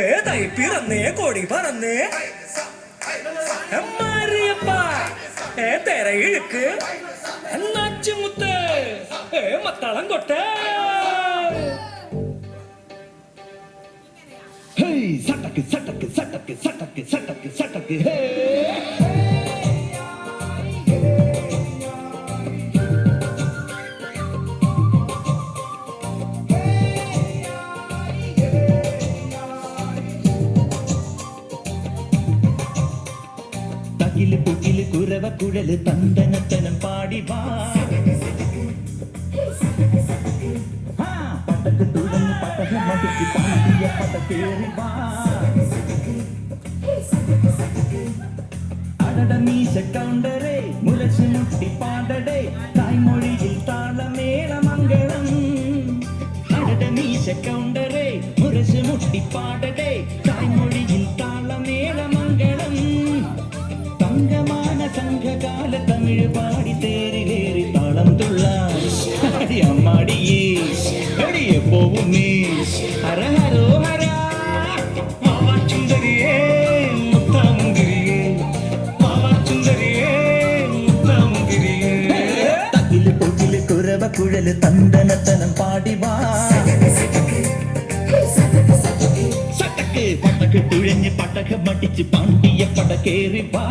ഏതായി പിറന്നേ കൊടി പറന്നേ മാറിയപ്പ തേര ഇഴുക്ക് എന്നാച്ചുമുത്ത് മത്തളം കൊട്ടേ സട്ടക്ക് സട്ടക്ക് സട്ടക്ക് സട്ടക്ക് സട്ടക്ക് സട്ടക്ക് തകില് പുകില് കുരവ കുഴല് തന്തനത്തനം പാടി വാ പട്ടക്ക് തുടങ്ങി പട്ടക മടുക്കി പാടിയ പട്ടക്കേറി വാ അടട മീശ കൗണ്ടറേ മുരശ് മുട്ടി പാടടേ തായ്മൊഴിയിൽ താളമേള മംഗളം അടട മീശ കൗണ്ടറേ മുരശ് മുട്ടി പാടടേ തായ്മൊഴിയിൽ താളമേള മംഗളം തങ്കമാന സംഘകാല തമിഴ് പാടി തേരിലേറി താളം തുള്ളാൻ അമ്മാടിയേ എടിയെ പോവും നീ ഹര ഹരോ ഹര മാവാച്ചുന്തരിയേ മുത്താമുന്തിരിയേ മാവാച്ചുന്തരിയേ മുത്താമുന്തിരിയേ തകില് പൊകില് കുരവ കുഴല് തന്തനത്തനം പാടി വാ സട്ടക്ക് പട്ടക്ക് തുഴഞ്ഞ് പട്ടക മടിച്ച് പാണ്ടിയ പട കേറി വാ